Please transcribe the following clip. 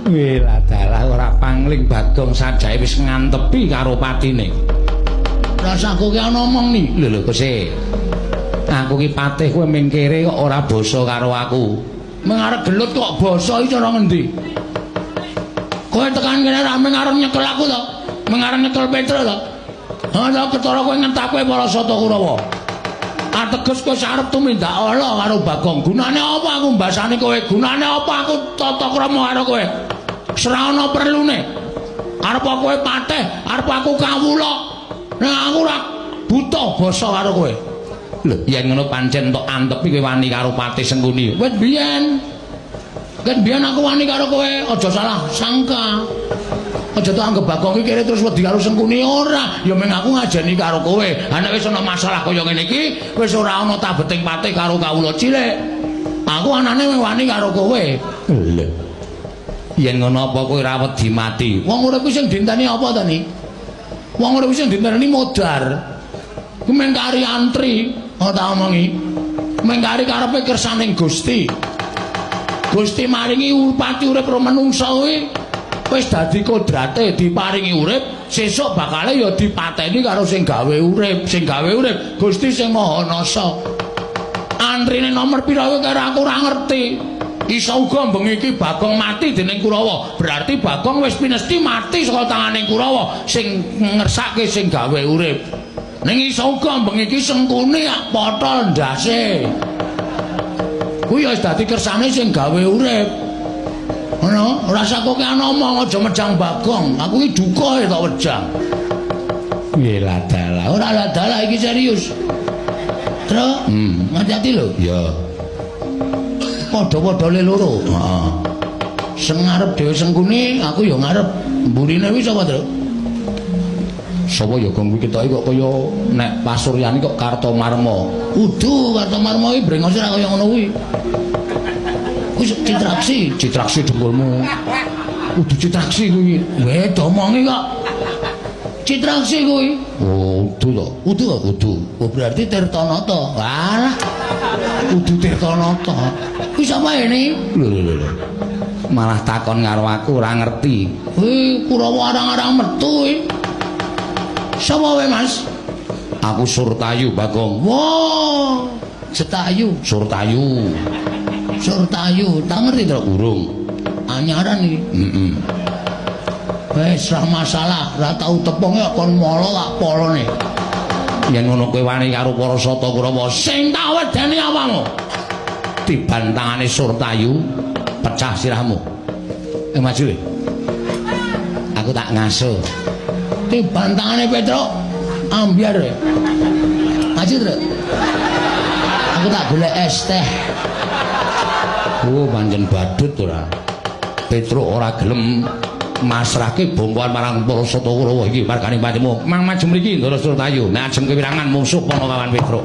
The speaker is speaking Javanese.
Wela dalah ora pangling Bagong sajae wis ngantepi karo patine. Rasaku ki ana omong ni. Lho Gusti. Aku ki patih kowe mingkire kok ora basa karo aku. Mengarep gelut kok basa iki cara ngendi? Kowe tekan kene ra mengarep nyekel aku to? Mengarep nyekel Petro to? Ha ta ketara kowe ngentak kowe para Sata Kurawa. Ateges kowe arep tumindak ala karo Bagong. Gunane apa aku mbasani kowe? Gunane apa aku tata krama karo kowe? Ora ana perlune. Arep kowe patih, arep aku kawula. Nek aku ora butuh basa karo kowe. Lho, yen ngono pancen tok antepi kowe wani karo Patih Sengkuni. Wis biyen. Kan biyen aku wani karo kowe, aja salah sangka. Aja tak anggap Bagong iki kere terus wedi karo Sengkuni ora. Ya meng aku ngajeni karo kowe. Ha nek wis ana masalah kaya ngene iki, wis ora ana tabeting Patih karo kawula cilik. Aku anane wani karo kowe. Lho. Yen ngono apa kowe ora wedi mati? Wong urip sing dinteni apa to ni? Wong urip sing dinteni modar. Ku mengkari antri, tak omongi. Mengkari karepe kersaning Gusti. Gusti maringi pati urip ro manungsa kuwi wis dadi kodrate diparingi urip, sesuk bakale ya dipateni karo sing gawe urip, Gusti sing Maha Nasa. Antrine nomor pira kuwi karo aku ora ngerti. Isa uga bengi iki Bagong mati dening Kurawa. Berarti Bagong wis pinesti mati saka tanganing Kurawa sing ngersake sing gawe urip. Ning isa uga bengi iki Sengkuni potol ndase. Kuwi wis dadi kersane sing gawe urip. Ngono, rasaku ki ana omong aja mejang Bagong. Aku iki duka tok wejang. Piye lah dalah. Ora lah dalah iki serius. Terus, ngati-ati lho. Ya. Padha-padha le loro. Heeh. Sing ngarep dhewe Sengkuni, aku ya ngarep. Mburine wis sapa, Tru? Sapa ya gong kuwi ketoke kok kaya nek Pasuryani kok Kartomarma. Kudu Kartomarma iki brengose ra kaya ngono kuwi. Kuwi citraksi dengkulmu. Kudu citraksi kuwi. Weh domongi kok. Citraksi kuwi. Oh, udu to. Udu. Oh berarti Tirtanata. Walah. Kudu Tirtanata. Kuwi sapa ini? Lho. Malah takon karo aku ora ngerti. Kurawa arang-arang metu kuwi. Sapa wae, Mas? Aku Surtayu, Bagong. Wah, Setayu. Surtayu. Tak ngerti to? Urung. Anyaran iki. Heeh. Wes ora masalah, ora tau tepung ya kon molo tak polone. Yen ngono kowe wani karo para Sata Kurawa Sing tak wedeni apamu? tiban tangane Surtayu pecah sirahmu. Maju le. Aku tak ngaso. Tiban tangane Petro ambiar. Maju, Tru. Aku tak golek es teh. Oh, pancen badut ora. Petro ora gelem masrahke bongkoan marang para Sata Kurawa iki margane patimu. Mang maju mriki Ndara Surtayu. Nek ajeng kewirangan musuh Panakawan Petro.